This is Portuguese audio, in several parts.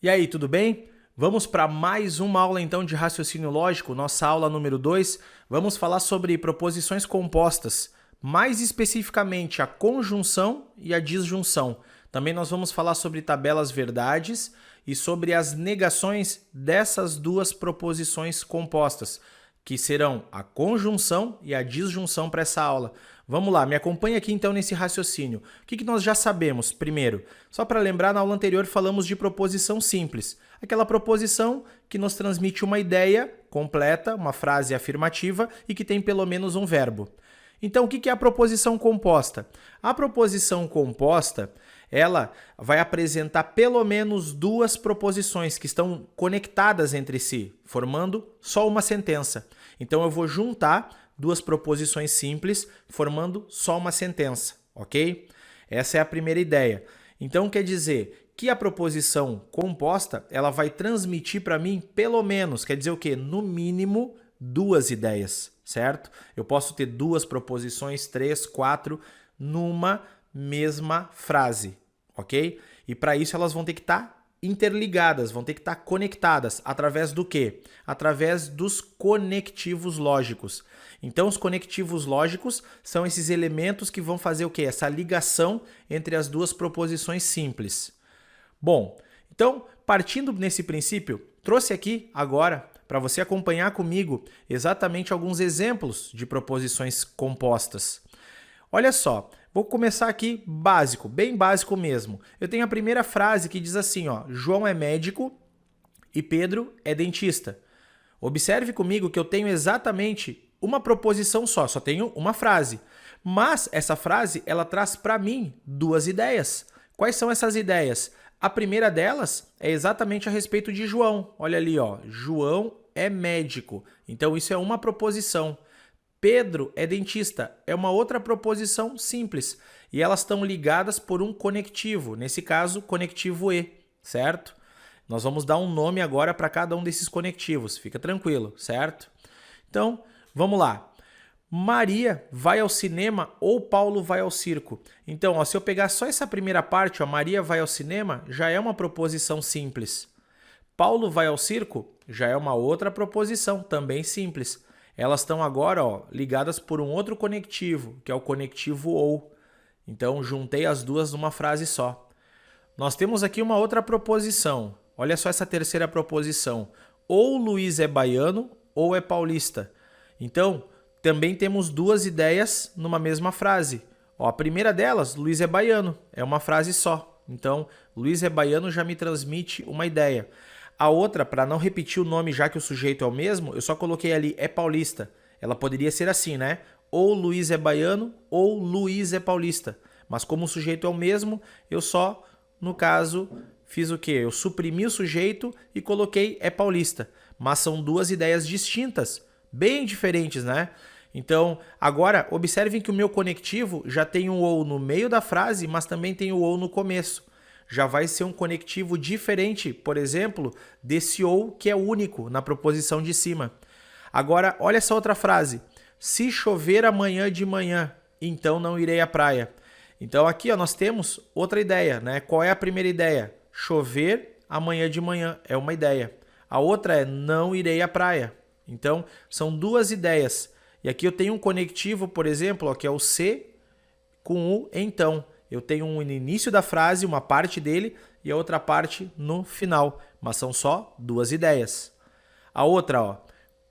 E aí, tudo bem? Vamos para mais uma aula então de raciocínio lógico, nossa aula número 2. Vamos falar sobre proposições compostas, mais especificamente a conjunção e a disjunção. Também nós vamos falar sobre tabelas verdades e sobre as negações dessas duas proposições compostas, que serão a conjunção e a disjunção para essa aula. Vamos lá, me acompanha aqui então nesse raciocínio. O que nós já sabemos? Primeiro, só para lembrar, na aula anterior falamos de proposição simples. Aquela proposição que nos transmite uma ideia completa, uma frase afirmativa e que tem pelo menos um verbo. Então, o que é a proposição composta? A proposição composta, ela vai apresentar pelo menos duas proposições que estão conectadas entre si, formando só uma sentença. Então, eu vou juntar duas proposições simples, formando só uma sentença, ok? Essa é a primeira ideia. Então, quer dizer que a proposição composta, ela vai transmitir para mim pelo menos, quer dizer o quê? No mínimo, duas ideias, certo? Eu posso ter duas proposições, 3, 4, numa mesma frase, ok? E para isso elas vão ter que estar interligadas, vão ter que estar conectadas. Através do quê? Através dos conectivos lógicos. Então, os conectivos lógicos são esses elementos que vão fazer o quê? Essa ligação entre as duas proposições simples. Bom, então, partindo nesse princípio, trouxe aqui agora para você acompanhar comigo exatamente alguns exemplos de proposições compostas. Olha só, vou começar aqui básico, bem básico mesmo. Eu tenho a primeira frase que diz assim, ó, João é médico e Pedro é dentista. Observe comigo que eu tenho exatamente uma proposição só tenho uma frase. Mas essa frase, ela traz para mim duas ideias. Quais são essas ideias? A primeira delas é exatamente a respeito de João. Olha ali, ó, João é médico. Então, isso é uma proposição. Pedro é dentista. É uma outra proposição simples. E elas estão ligadas por um conectivo. Nesse caso, conectivo E, certo? Nós vamos dar um nome agora para cada um desses conectivos. Fica tranquilo, certo? Então, vamos lá. Maria vai ao cinema ou Paulo vai ao circo. Então, ó, se eu pegar só essa primeira parte, ó, Maria vai ao cinema, já é uma proposição simples. Paulo vai ao circo, já é uma outra proposição, também simples. Elas estão agora, ó, ligadas por um outro conectivo, que é o conectivo ou. Então, juntei as duas numa frase só. Nós temos aqui uma outra proposição. Olha só essa terceira proposição. Ou Luiz é baiano ou é paulista. Então, também temos duas ideias numa mesma frase. Ó, a primeira delas, Luiz é baiano, é uma frase só. Então, Luiz é baiano já me transmite uma ideia. A outra, para não repetir o nome já que o sujeito é o mesmo, eu só coloquei ali, é paulista. Ela poderia ser assim, né? Ou Luiz é baiano ou Luiz é paulista. Mas como o sujeito é o mesmo, eu só, no caso, fiz o quê? Eu suprimi o sujeito e coloquei é paulista. Mas são duas ideias distintas, bem diferentes, né? Então, agora, observem que o meu conectivo já tem um ou no meio da frase, mas também tem o ou no começo. Já vai ser um conectivo diferente, por exemplo, desse ou que é único na proposição de cima. Agora, olha essa outra frase. Se chover amanhã de manhã, então não irei à praia. Então, aqui ó, nós temos outra ideia, né? Qual é a primeira ideia? Chover amanhã de manhã é uma ideia. A outra é não irei à praia. Então, são duas ideias. E aqui eu tenho um conectivo, por exemplo, ó, que é o se com o então. Eu tenho um no início da frase, uma parte dele, e a outra parte no final. Mas são só duas ideias. A outra, ó,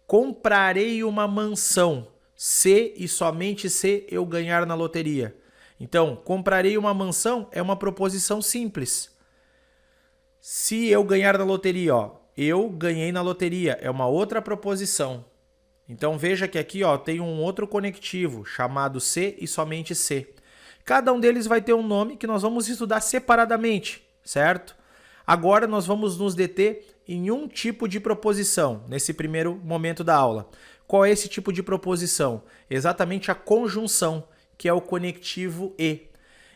comprarei uma mansão se e somente se eu ganhar na loteria. Então, comprarei uma mansão é uma proposição simples. Se eu ganhar na loteria, ó, eu ganhei na loteria, é uma outra proposição. Então veja que aqui ó, tem um outro conectivo chamado se e somente se. Cada um deles vai ter um nome que nós vamos estudar separadamente, certo? Agora nós vamos nos deter em um tipo de proposição nesse primeiro momento da aula. Qual é esse tipo de proposição? Exatamente a conjunção, que é o conectivo e.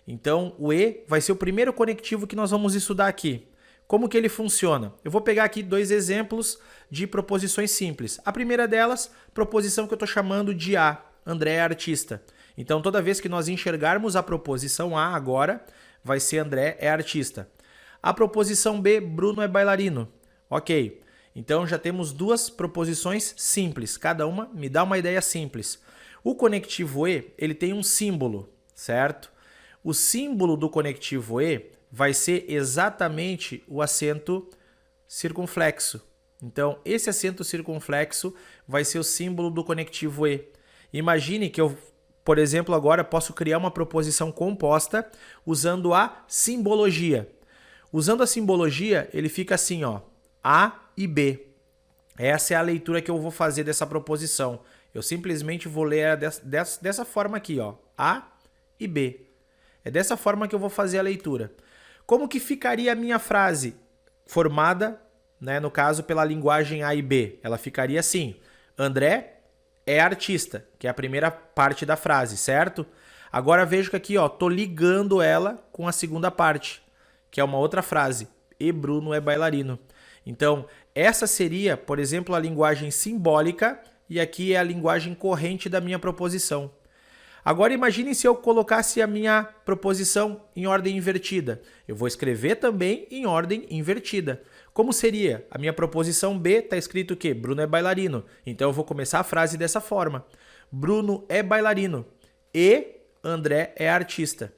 Então o e vai ser o primeiro conectivo que nós vamos estudar aqui. Como que ele funciona? Eu vou pegar aqui dois exemplos de proposições simples. A primeira delas, proposição que eu estou chamando de A. André é artista. Então, toda vez que nós enxergarmos a proposição A agora, vai ser André é artista. A proposição B, Bruno é bailarino. Ok, então já temos duas proposições simples, cada uma me dá uma ideia simples. O conectivo E, ele tem um símbolo, certo? O símbolo do conectivo E vai ser exatamente o acento circunflexo. Então, esse acento circunflexo vai ser o símbolo do conectivo E. Imagine que eu, por exemplo, agora posso criar uma proposição composta usando a simbologia. Usando a simbologia, ele fica assim, ó, A e B. Essa é a leitura que eu vou fazer dessa proposição. Eu simplesmente vou ler ela dessa forma aqui, ó, A e B. É dessa forma que eu vou fazer a leitura. Como que ficaria a minha frase formada, né, no caso, pela linguagem A e B? Ela ficaria assim: André é artista, que é a primeira parte da frase, certo? Agora vejo que aqui, ó, tô ligando ela com a segunda parte, que é uma outra frase. E Bruno é bailarino. Então, essa seria, por exemplo, a linguagem simbólica e aqui é a linguagem corrente da minha proposição. Agora imagine se eu colocasse a minha proposição em ordem invertida. Eu vou escrever também em ordem invertida. Como seria? A minha proposição B está escrito o quê? Bruno é bailarino. Então eu vou começar a frase dessa forma. Bruno é bailarino e André é artista.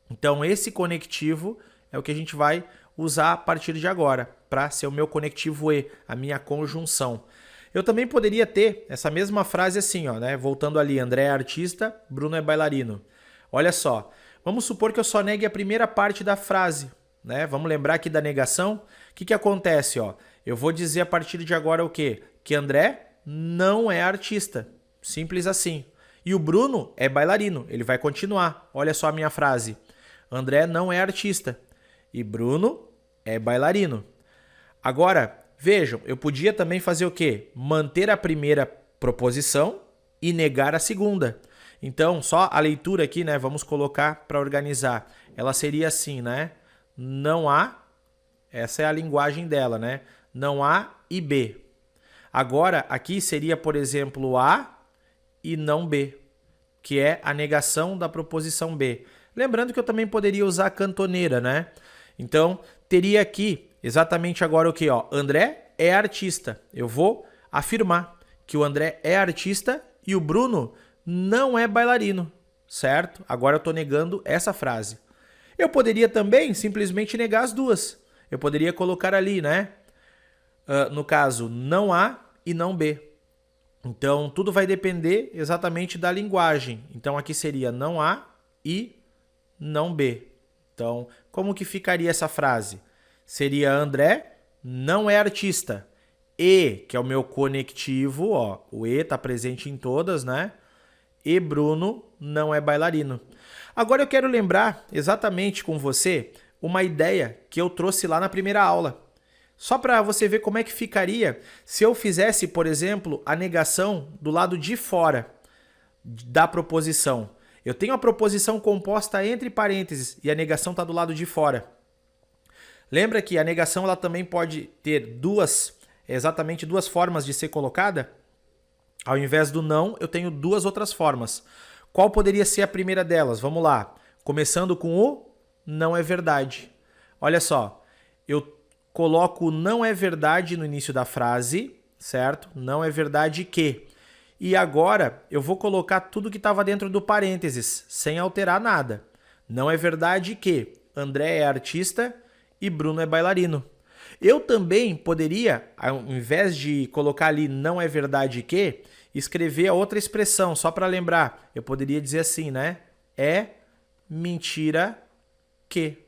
Então esse conectivo é o que a gente vai usar a partir de agora para ser o meu conectivo E, a minha conjunção. Eu também poderia ter essa mesma frase assim, ó, né? Voltando ali, André é artista, Bruno é bailarino. Olha só, vamos supor que eu só negue a primeira parte da frase, né? Vamos lembrar aqui da negação. O que acontece, ó? Eu vou dizer a partir de agora o quê? Que André não é artista. Simples assim. E o Bruno é bailarino. Ele vai continuar. Olha só a minha frase. André não é artista. E Bruno é bailarino. Agora, vejam, eu podia também fazer o quê? Manter a primeira proposição e negar a segunda. Então, só a leitura aqui, né? Vamos colocar para organizar. Ela seria assim, né? Não há, essa é a linguagem dela, né? Não há e B. Agora, aqui seria, por exemplo, A e não B, que é a negação da proposição B. Lembrando que eu também poderia usar a cantoneira, né? Então, teria aqui exatamente agora o que? André é artista. Eu vou afirmar que o André é artista e o Bruno não é bailarino, certo? Agora eu estou negando essa frase. Eu poderia também simplesmente negar as duas. Eu poderia colocar ali, né? No caso, não A e não B. Então, tudo vai depender exatamente da linguagem. Então, aqui seria não A e não B. Então, como que ficaria essa frase? Seria André não é artista. E, que é o meu conectivo, ó, o E está presente em todas, né? E Bruno não é bailarino. Agora eu quero lembrar exatamente com você uma ideia que eu trouxe lá na primeira aula. Só para você ver como é que ficaria se eu fizesse, por exemplo, a negação do lado de fora da proposição. Eu tenho a proposição composta entre parênteses e a negação está do lado de fora. Lembra que a negação ela também pode ter exatamente duas formas de ser colocada? Ao invés do não, eu tenho duas outras formas. Qual poderia ser a primeira delas? Vamos lá. Começando com o não é verdade. Olha só, eu coloco o não é verdade no início da frase, certo? Não é verdade que. E agora eu vou colocar tudo que estava dentro do parênteses, sem alterar nada. Não é verdade que André é artista e Bruno é bailarino. Eu também poderia, ao invés de colocar ali não é verdade que, escrever a outra expressão, só para lembrar. Eu poderia dizer assim, né? É mentira que.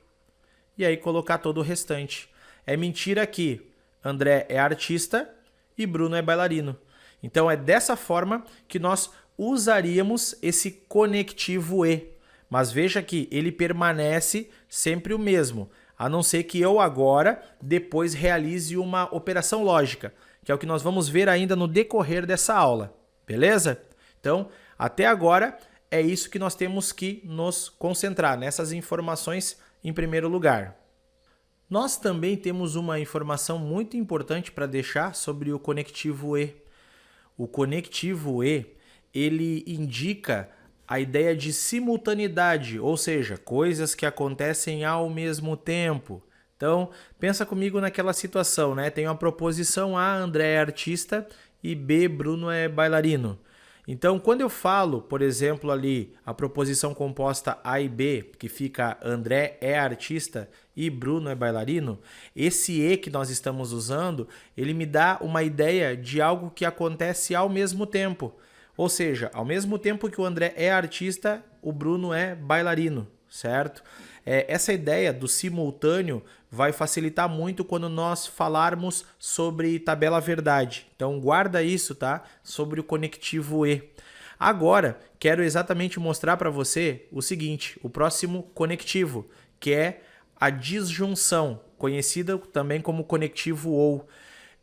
E aí colocar todo o restante. É mentira que André é artista e Bruno é bailarino. Então é dessa forma que nós usaríamos esse conectivo E. Mas veja que ele permanece sempre o mesmo, a não ser que eu agora depois realize uma operação lógica, que é o que nós vamos ver ainda no decorrer dessa aula, beleza? Então, até agora é isso que nós temos que nos concentrar, nessas informações em primeiro lugar. Nós também temos uma informação muito importante para deixar sobre o conectivo E. O conectivo E, ele indica a ideia de simultaneidade, ou seja, coisas que acontecem ao mesmo tempo. Então, pensa comigo naquela situação, né? Tem uma proposição A, André é artista, e B, Bruno é bailarino. Então, quando eu falo, por exemplo, ali, a proposição composta A e B, que fica André é artista e Bruno é bailarino, esse E que nós estamos usando, ele me dá uma ideia de algo que acontece ao mesmo tempo. Ou seja, ao mesmo tempo que o André é artista, o Bruno é bailarino, certo? Essa ideia do simultâneo vai facilitar muito quando nós falarmos sobre tabela verdade. Então guarda isso, tá? Sobre o conectivo E. Agora, quero exatamente mostrar para você o seguinte, o próximo conectivo, que é a disjunção, conhecida também como conectivo OU.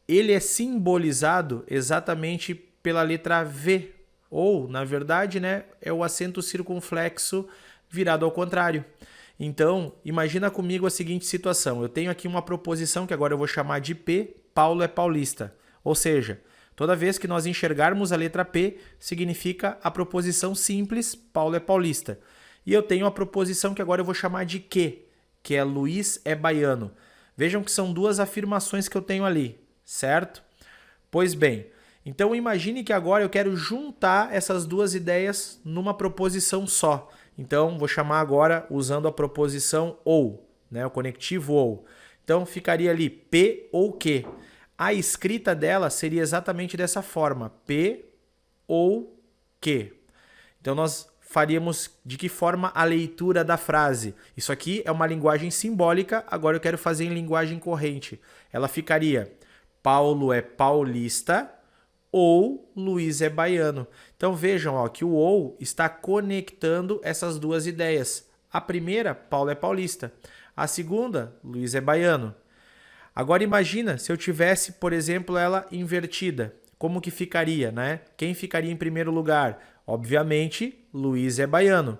Ele é simbolizado exatamente pela letra V, ou, na verdade, né, é o acento circunflexo virado ao contrário. Então, imagina comigo a seguinte situação. Eu tenho aqui uma proposição que agora eu vou chamar de P, Paulo é paulista. Ou seja, toda vez que nós enxergarmos a letra P, significa a proposição simples, Paulo é paulista. E eu tenho a proposição que agora eu vou chamar de que é Luiz é baiano. Vejam que são duas afirmações que eu tenho ali, certo? Pois bem, então imagine que agora eu quero juntar essas duas ideias numa proposição só. Então, vou chamar agora usando a proposição OU, né? O conectivo OU. Então, ficaria ali P ou Q. A escrita dela seria exatamente dessa forma, P ou Q. Então, nós faríamos de que forma a leitura da frase? Isso aqui é uma linguagem simbólica, agora eu quero fazer em linguagem corrente. Ela ficaria Paulo é paulista ou Luiz é baiano. Então vejam ó, que o ou está conectando essas duas ideias. A primeira, Paulo é paulista. A segunda, Luiz é baiano. Agora imagina se eu tivesse, por exemplo, ela invertida. Como que ficaria, né? Quem ficaria em primeiro lugar? Obviamente, Luiz é baiano.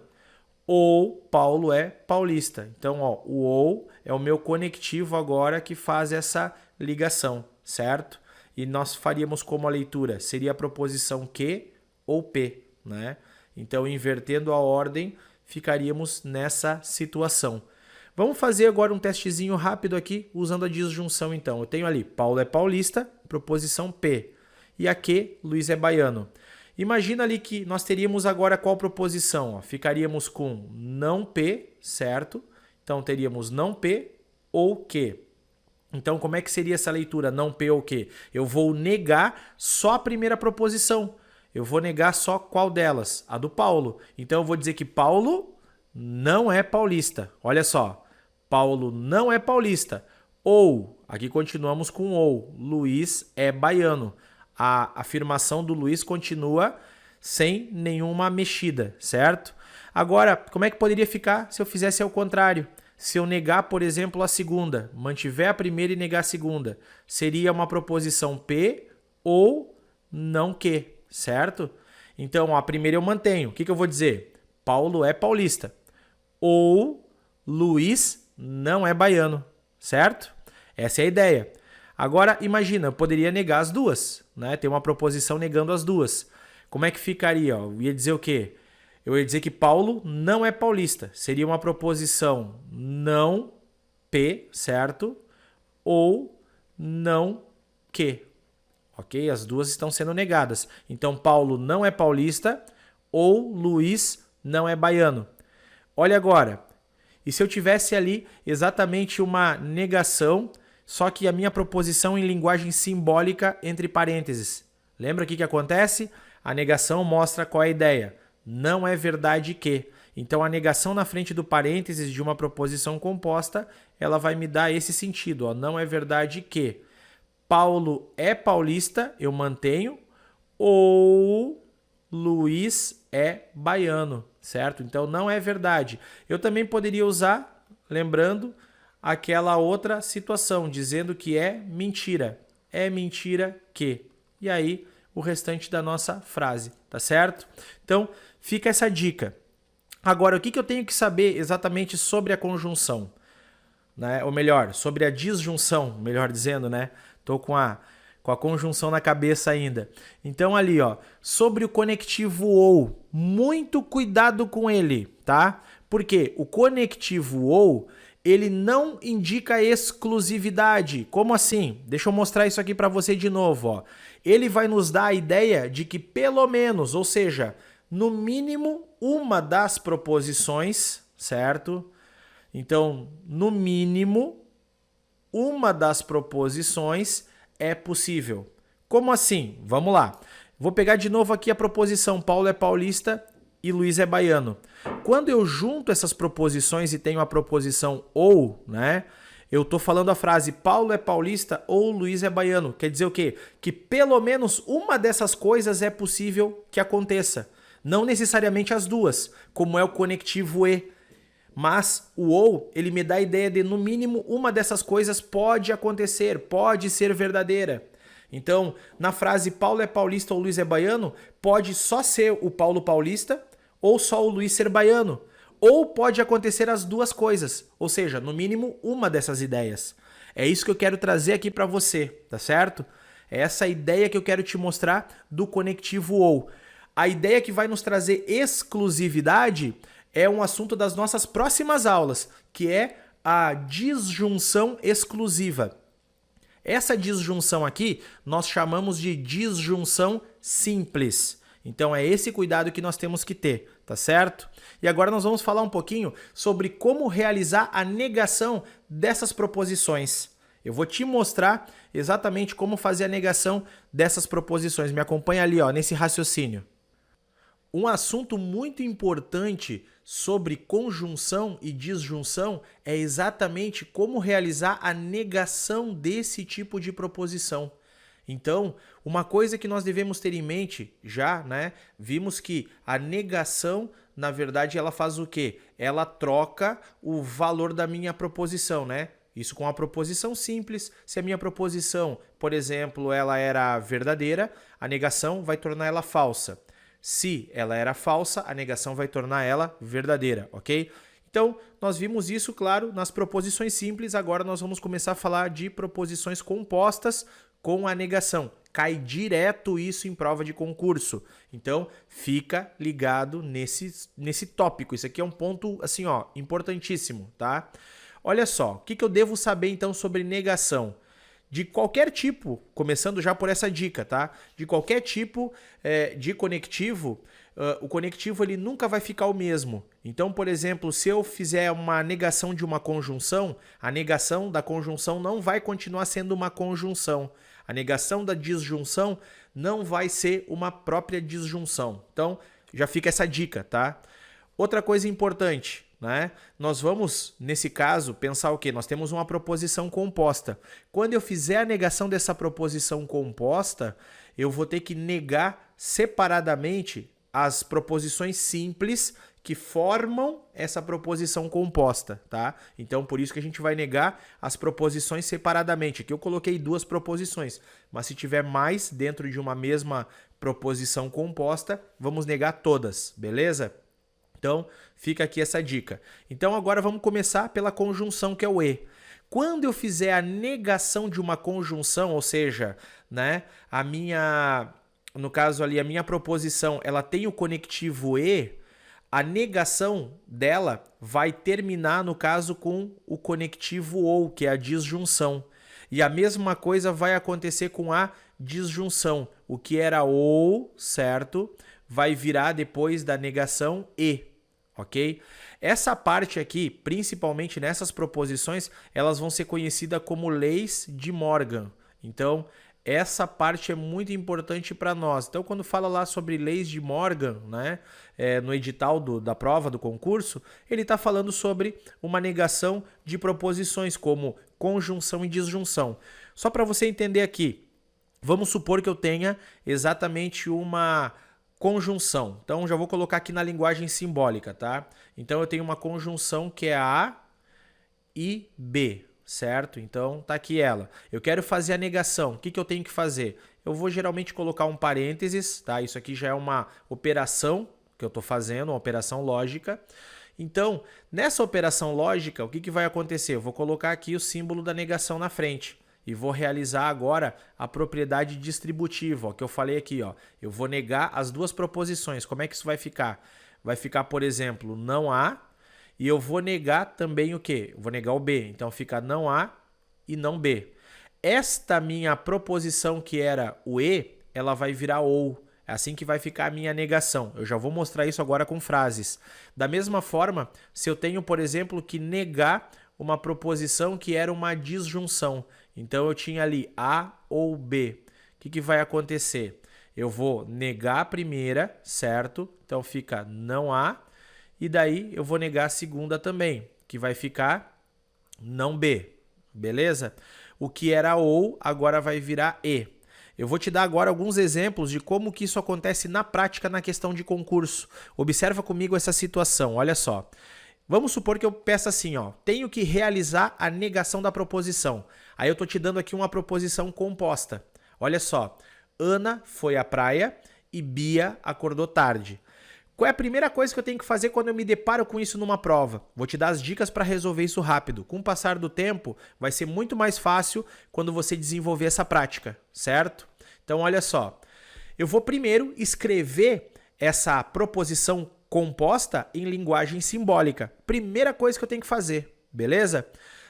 Ou Paulo é paulista. Então, ó, o ou é o meu conectivo agora que faz essa ligação, certo? E nós faríamos como a leitura? Seria a proposição que ou P, né? Então, invertendo a ordem, ficaríamos nessa situação. Vamos fazer agora um testezinho rápido aqui, usando a disjunção, então. Eu tenho ali, Paulo é paulista, proposição P. E aqui, Luiz é baiano. Imagina ali que nós teríamos agora qual proposição? Ó? Ficaríamos com não P, certo? Então, teríamos não P ou que. Então, como é que seria essa leitura? Não P ou que? Eu vou negar só a primeira proposição. Eu vou negar só qual delas? A do Paulo. Então, eu vou dizer que Paulo não é paulista. Olha só. Paulo não é paulista. Ou, aqui continuamos com ou. Luiz é baiano. A afirmação do Luiz continua sem nenhuma mexida, certo? Agora, como é que poderia ficar se eu fizesse ao contrário? Se eu negar, por exemplo, a segunda, mantiver a primeira e negar a segunda, seria uma proposição P ou não que, certo? Então, a primeira eu mantenho. O que eu vou dizer? Paulo é paulista. Ou Luiz não é baiano, certo? Essa é a ideia. Agora, imagina, eu poderia negar as duas, né? Tem uma proposição negando as duas. Como é que ficaria? Eu ia dizer o quê? Eu ia dizer que Paulo não é paulista. Seria uma proposição não P, certo? Ou não que. Ok? As duas estão sendo negadas. Então, Paulo não é paulista ou Luiz não é baiano. Olha agora. E se eu tivesse ali exatamente uma negação, só que a minha proposição em linguagem simbólica entre parênteses? Lembra o que acontece? A negação mostra qual é a ideia. Não é verdade que. Então, a negação na frente do parênteses de uma proposição composta, ela vai me dar esse sentido. Ó. Não é verdade que. Paulo é paulista, eu mantenho, ou Luiz é baiano, certo? Então, não é verdade. Eu também poderia usar, lembrando, aquela outra situação, dizendo que é mentira. É mentira que. E aí, o restante da nossa frase, tá certo? Então, fica essa dica. Agora, o que eu tenho que saber exatamente sobre a conjunção? Né? Ou melhor, sobre a disjunção, melhor dizendo, né? Tô com a conjunção na cabeça ainda. Então, ali, ó, sobre o conectivo ou, muito cuidado com ele, tá? Porque o conectivo ou, ele não indica exclusividade. Como assim? Deixa eu mostrar isso aqui para você de novo. Ó. Ele vai nos dar a ideia de que pelo menos, ou seja, no mínimo uma das proposições, certo? Então, no mínimo, uma das proposições é possível. Como assim? Vamos lá. Vou pegar de novo aqui a proposição Paulo é paulista e Luiz é baiano. Quando eu junto essas proposições e tenho a proposição ou, né? Eu estou falando a frase Paulo é paulista ou Luiz é baiano. Quer dizer o quê? Que pelo menos uma dessas coisas é possível que aconteça. Não necessariamente as duas, como é o conectivo e. Mas o ou, ele me dá a ideia de no mínimo uma dessas coisas pode acontecer, pode ser verdadeira. Então, na frase Paulo é paulista ou Luiz é baiano, pode só ser o Paulo paulista ou só o Luiz ser baiano. Ou pode acontecer as duas coisas, ou seja, no mínimo uma dessas ideias. É isso que eu quero trazer aqui para você, tá certo? É essa ideia que eu quero te mostrar do conectivo ou. A ideia que vai nos trazer exclusividade é um assunto das nossas próximas aulas, que é a disjunção exclusiva. Essa disjunção aqui nós chamamos de disjunção simples. Então é esse cuidado que nós temos que ter, tá certo? E agora nós vamos falar um pouquinho sobre como realizar a negação dessas proposições. Eu vou te mostrar exatamente como fazer a negação dessas proposições. Me acompanha ali, ó, nesse raciocínio. Um assunto muito importante sobre conjunção e disjunção é exatamente como realizar a negação desse tipo de proposição. Então, uma coisa que nós devemos ter em mente já, né? Vimos que a negação, na verdade, ela faz o quê? Ela troca o valor da minha proposição, né? Isso com a proposição simples. Se a minha proposição, por exemplo, ela era verdadeira, a negação vai tornar ela falsa. Se ela era falsa, a negação vai tornar ela verdadeira, ok? Então, nós vimos isso, claro, nas proposições simples. Agora nós vamos começar a falar de proposições compostas com a negação. Cai direto isso em prova de concurso. Então, fica ligado nesse tópico. Isso aqui é um ponto, assim, ó, importantíssimo, tá? Olha só, o que eu devo saber, então, sobre negação? De qualquer tipo, começando já por essa dica, tá? De qualquer tipo de conectivo, o conectivo ele nunca vai ficar o mesmo. Então, por exemplo, se eu fizer uma negação de uma conjunção, a negação da conjunção não vai continuar sendo uma conjunção. A negação da disjunção não vai ser uma própria disjunção. Então, já fica essa dica, tá? Outra coisa importante, né? Nós vamos, nesse caso, pensar o quê? Nós temos uma proposição composta. Quando eu fizer a negação dessa proposição composta, eu vou ter que negar separadamente as proposições simples que formam essa proposição composta, tá? Então, por isso que a gente vai negar as proposições separadamente. Aqui eu coloquei duas proposições, mas se tiver mais dentro de uma mesma proposição composta, vamos negar todas, beleza? Então, fica aqui essa dica. Então, agora vamos começar pela conjunção, que é o e. Quando eu fizer a negação de uma conjunção, ou seja, né, no caso ali, a minha proposição, ela tem o conectivo e, a negação dela vai terminar, no caso, com o conectivo ou, que é a disjunção. E a mesma coisa vai acontecer com a disjunção. O que era ou, certo, vai virar depois da negação e. Ok? Essa parte aqui, principalmente nessas proposições, elas vão ser conhecidas como leis de Morgan. Então, essa parte é muito importante para nós. Então, quando fala lá sobre leis de Morgan, né, no edital da prova, do concurso, ele está falando sobre uma negação de proposições como conjunção e disjunção. Só para você entender aqui, vamos supor que eu tenha exatamente uma conjunção. Então, já vou colocar aqui na linguagem simbólica, tá? Então, eu tenho uma conjunção que é A e B, certo? Então, tá aqui ela. Eu quero fazer a negação. O que eu tenho que fazer? Eu vou geralmente colocar um parênteses, tá? Isso aqui já é uma operação que eu estou fazendo, uma operação lógica. Então, nessa operação lógica, o que vai acontecer? Eu vou colocar aqui o símbolo da negação na frente. E vou realizar agora a propriedade distributiva, ó, que eu falei aqui. Ó. Eu vou negar as duas proposições. Como é que isso vai ficar? Vai ficar, por exemplo, não há. E eu vou negar também o quê? Eu vou negar o B. Então fica não A e não B. Esta minha proposição que era o E, ela vai virar ou. É assim que vai ficar a minha negação. Eu já vou mostrar isso agora com frases. Da mesma forma, se eu tenho, por exemplo, que negar uma proposição que era uma disjunção. Então eu tinha ali A ou B. O que vai acontecer? Eu vou negar a primeira, certo? Então fica não A. E daí eu vou negar a segunda também, que vai ficar não B. Beleza? O que era ou agora vai virar E. Eu vou te dar agora alguns exemplos de como que isso acontece na prática na questão de concurso. Observa comigo essa situação, olha só. Vamos supor que eu peça assim, ó, tenho que realizar a negação da proposição. Aí eu tô te dando aqui uma proposição composta. Olha só, Ana foi à praia e Bia acordou tarde. Qual é a primeira coisa que eu tenho que fazer quando eu me deparo com isso numa prova? Vou te dar as dicas para resolver isso rápido. Com o passar do tempo, vai ser muito mais fácil quando você desenvolver essa prática, certo? Então, olha só. Eu vou primeiro escrever essa proposição composta em linguagem simbólica. Primeira coisa que eu tenho que fazer, beleza?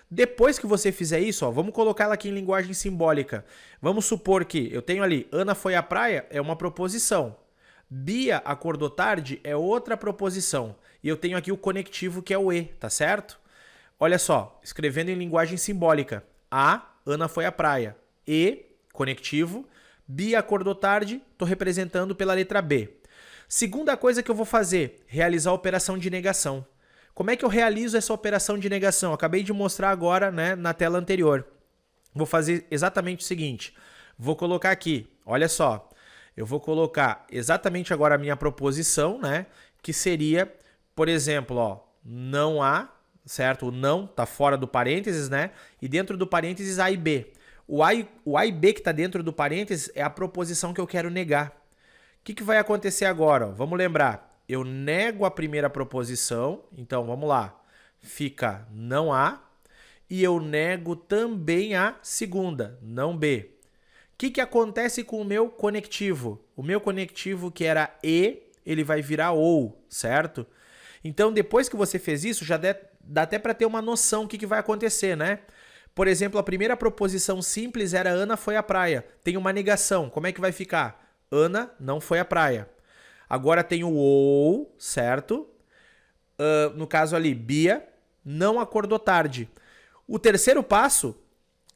Depois que você fizer isso, ó, vamos colocar ela aqui em linguagem simbólica. Vamos supor que eu tenho ali, Ana foi à praia, é uma proposição. Bia acordou tarde é outra proposição. E eu tenho aqui o conectivo que é o E, tá certo? Olha só, escrevendo em linguagem simbólica. A, Ana foi à praia. E, conectivo. Bia acordou tarde, estou representando pela letra B. Segunda coisa que eu vou fazer, realizar a operação de negação. Como é que eu realizo essa operação de negação? Acabei de mostrar agora, né, na tela anterior. Vou fazer exatamente o seguinte. Vou colocar aqui, olha só. Eu vou colocar exatamente agora a minha proposição, né? Que seria, por exemplo, ó, não há, certo? O não tá fora do parênteses, né? E dentro do parênteses A e B. O A e B que está dentro do parênteses é a proposição que eu quero negar. O que vai acontecer agora? Ó? Vamos lembrar. Eu nego a primeira proposição, então vamos lá. Fica não A. E eu nego também a segunda, não B. O que acontece com o meu conectivo? O meu conectivo que era E, ele vai virar OU, certo? Então, depois que você fez isso, já dá até para ter uma noção do que vai acontecer, né? Por exemplo, a primeira proposição simples era Ana foi à praia. Tem uma negação. Como é que vai ficar? Ana não foi à praia. Agora tem o OU, certo? No caso ali, Bia não acordou tarde. O terceiro passo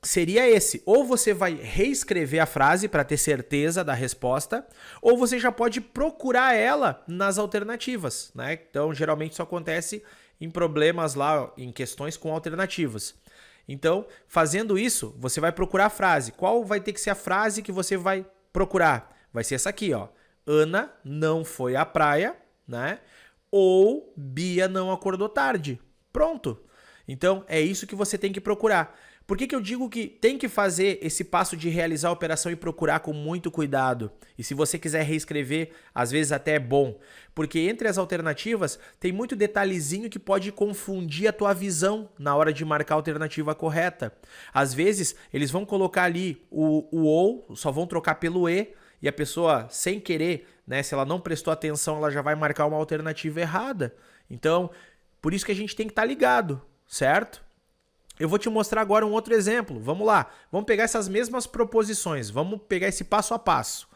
seria esse, ou você vai reescrever a frase para ter certeza da resposta, ou você já pode procurar ela nas alternativas, né? Então, geralmente isso acontece em problemas lá, em questões com alternativas. Então, fazendo isso, você vai procurar a frase. Qual vai ter que ser a frase que você vai procurar? Vai ser essa aqui, ó. Ana não foi à praia, né? Ou Bia não acordou tarde. Pronto. Então, é isso que você tem que procurar. Por que eu digo que tem que fazer esse passo de realizar a operação e procurar com muito cuidado? E se você quiser reescrever, às vezes até é bom. Porque entre as alternativas tem muito detalhezinho que pode confundir a tua visão na hora de marcar a alternativa correta. Às vezes, eles vão colocar ali o ou, só vão trocar pelo E, e a pessoa, sem querer, né, se ela não prestou atenção, ela já vai marcar uma alternativa errada. Então, por isso que a gente tem que estar ligado, certo? Eu vou te mostrar agora um outro exemplo. Vamos lá. Vamos pegar essas mesmas proposições. Vamos pegar esse passo a passo.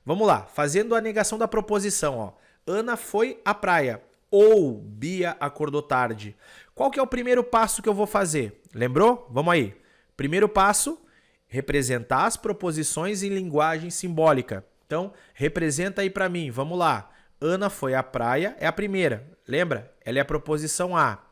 Vamos lá. Fazendo a negação da proposição. Ó. Ana foi à praia. Ou Bia acordou tarde. Qual que é o primeiro passo que eu vou fazer? Lembrou? Vamos aí. Primeiro passo, representar as proposições em linguagem simbólica. Então, representa aí para mim. Vamos lá. Ana foi à praia. É a primeira. Lembra? Ela é a proposição A.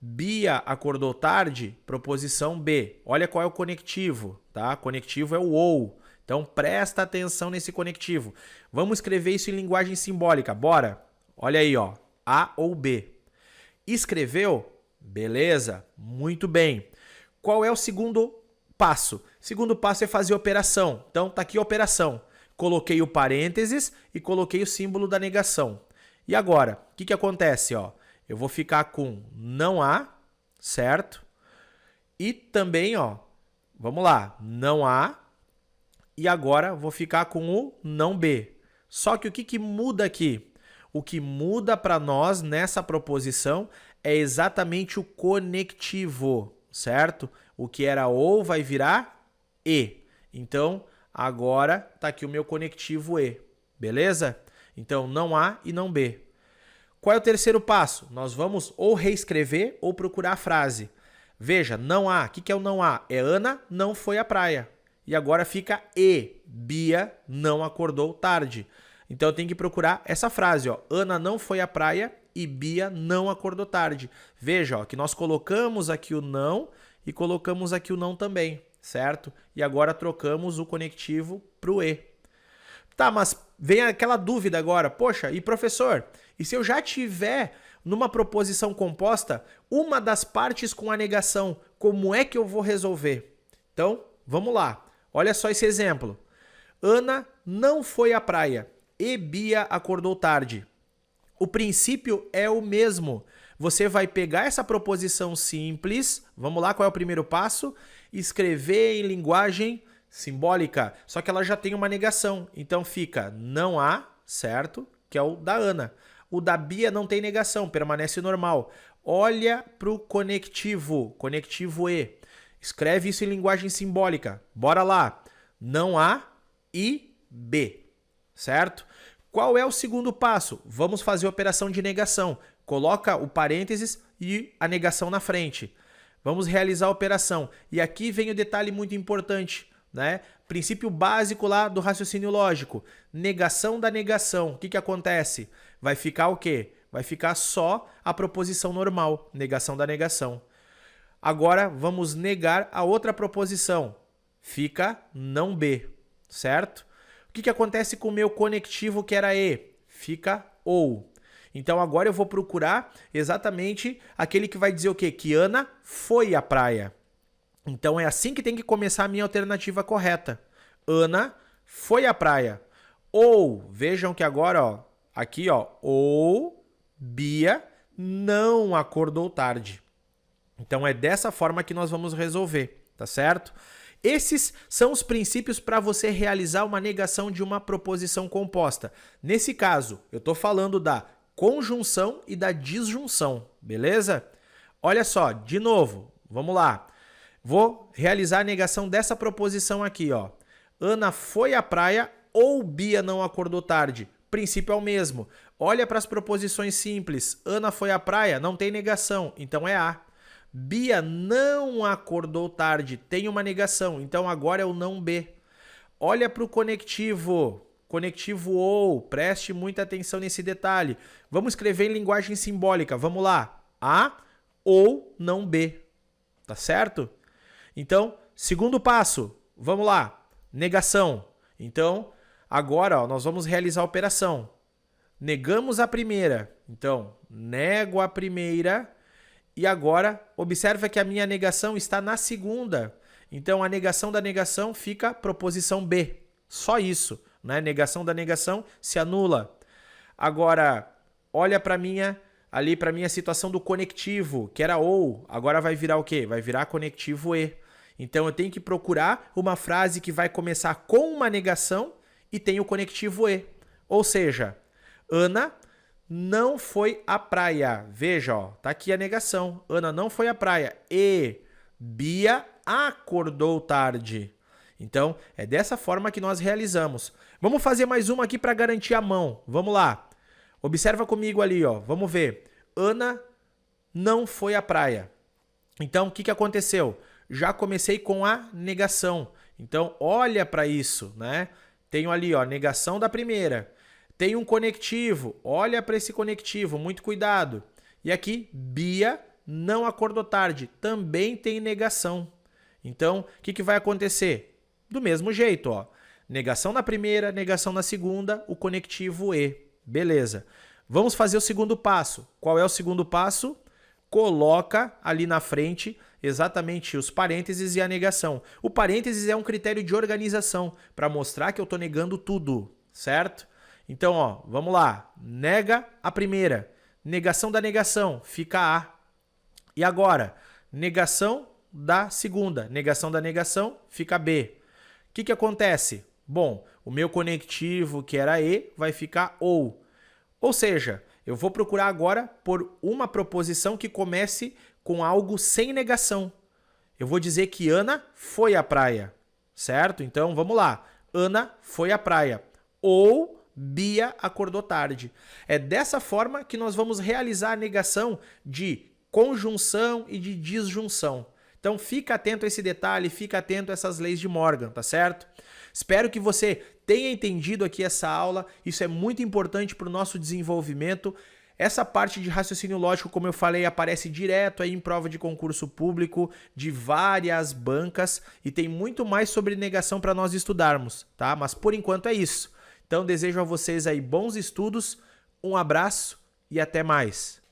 Bia acordou tarde, proposição B. Olha qual é o conectivo, tá? Conectivo é o OU. Então presta atenção nesse conectivo. Vamos escrever isso em linguagem simbólica, bora? Olha aí, ó. A ou B. Escreveu? Beleza, muito bem. Qual é o segundo passo? Segundo passo é fazer operação. Então tá aqui a operação. Coloquei o parênteses e coloquei o símbolo da negação. E agora, o que acontece, ó? Eu vou ficar com não há, certo? E também, ó, vamos lá, não há. E agora vou ficar com o não B. Só que o que muda aqui? O que muda para nós nessa proposição é exatamente o conectivo, certo? O que era ou vai virar e. Então, agora está aqui o meu conectivo e, beleza? Então, não A e não B. Qual é o terceiro passo? Nós vamos ou reescrever ou procurar a frase. Veja, não há. O que é o não há? É Ana não foi à praia. E agora fica e. Bia não acordou tarde. Então eu tenho que procurar essa frase, ó. Ana não foi à praia e Bia não acordou tarde. Veja, ó, que nós colocamos aqui o não e colocamos aqui o não também, certo? E agora trocamos o conectivo para o e. Tá, mas vem aquela dúvida agora. Poxa, e professor, e se eu já tiver numa proposição composta uma das partes com a negação, como é que eu vou resolver? Então, vamos lá. Olha só esse exemplo. Ana não foi à praia e Bia acordou tarde. O princípio é o mesmo. Você vai pegar essa proposição simples, vamos lá, qual é o primeiro passo? Escrever em linguagem simbólica, só que ela já tem uma negação. Então fica não há, certo? Que é o da Ana. O da Bia não tem negação, permanece normal. Olha para o conectivo, conectivo e. Escreve isso em linguagem simbólica. Bora lá. Não há e B, certo? Qual é o segundo passo? Vamos fazer a operação de negação. Coloca o parênteses e a negação na frente. Vamos realizar a operação. E aqui vem o detalhe muito importante, né? Princípio básico lá do raciocínio lógico. Negação da negação. O que acontece? Vai ficar o quê? Vai ficar só a proposição normal. Negação da negação. Agora vamos negar a outra proposição. Fica não B, certo? O que acontece com o meu conectivo que era e? Fica ou. Então agora eu vou procurar exatamente aquele que vai dizer o quê? Que Ana foi à praia. Então é assim que tem que começar a minha alternativa correta. Ana foi à praia. Ou, vejam que agora, ó, aqui, ó, ou Bia não acordou tarde. Então é dessa forma que nós vamos resolver, tá certo? Esses são os princípios para você realizar uma negação de uma proposição composta. Nesse caso, eu estou falando da conjunção e da disjunção, beleza? Olha só, de novo, vamos lá. Vou realizar a negação dessa proposição aqui, ó. Ana foi à praia ou Bia não acordou tarde. Princípio é o mesmo. Olha para as proposições simples. Ana foi à praia, não tem negação, então é A. Bia não acordou tarde, tem uma negação, então agora é o não B. Olha para o conectivo. Conectivo ou, preste muita atenção nesse detalhe. Vamos escrever em linguagem simbólica, vamos lá. A ou não B, tá certo? Então, segundo passo, vamos lá. Negação. Então, agora ó, nós vamos realizar a operação. Negamos a primeira, então, nego a primeira. E agora, observa que a minha negação está na segunda. Então, a negação da negação fica proposição B. Só isso, né? Negação da negação se anula. Agora, olha para minha situação do conectivo, que era ou. Agora vai virar o quê? Vai virar conectivo e. Então, eu tenho que procurar uma frase que vai começar com uma negação e tem o conectivo e. Ou seja, Ana não foi à praia. Veja, ó, tá aqui a negação. Ana não foi à praia. E Bia acordou tarde. Então, é dessa forma que nós realizamos. Vamos fazer mais uma aqui para garantir a mão. Vamos lá. Observa comigo ali, ó. Vamos ver. Ana não foi à praia. Então, o que aconteceu? Já comecei com a negação. Então, olha para isso, né? Tenho ali, ó, negação da primeira. Tem um conectivo, olha para esse conectivo, muito cuidado. E aqui, Bia não acordou tarde, também tem negação. Então, o que vai acontecer? Do mesmo jeito, ó. Negação na primeira, negação na segunda, o conectivo e. Beleza. Vamos fazer o segundo passo. Qual é o segundo passo? Coloca ali na frente exatamente os parênteses e a negação. O parênteses é um critério de organização para mostrar que eu estou negando tudo, certo? Então, ó, vamos lá. Nega a primeira. Negação da negação, fica A. E agora, negação da segunda. Negação da negação, fica B. O que acontece? Bom, o meu conectivo, que era E, vai ficar OU. Ou seja, eu vou procurar agora por uma proposição que comece com algo sem negação. Eu vou dizer que Ana foi à praia, certo? Então, vamos lá. Ana foi à praia. Ou Bia acordou tarde. É dessa forma que nós vamos realizar a negação de conjunção e de disjunção. Então, fica atento a esse detalhe, fica atento a essas leis de Morgan, tá certo? Espero que você tenha entendido aqui essa aula. Isso é muito importante para o nosso desenvolvimento. Essa parte de raciocínio lógico, como eu falei, aparece direto aí em prova de concurso público de várias bancas e tem muito mais sobre negação para nós estudarmos, tá? Mas por enquanto é isso. Então desejo a vocês aí bons estudos, um abraço e até mais.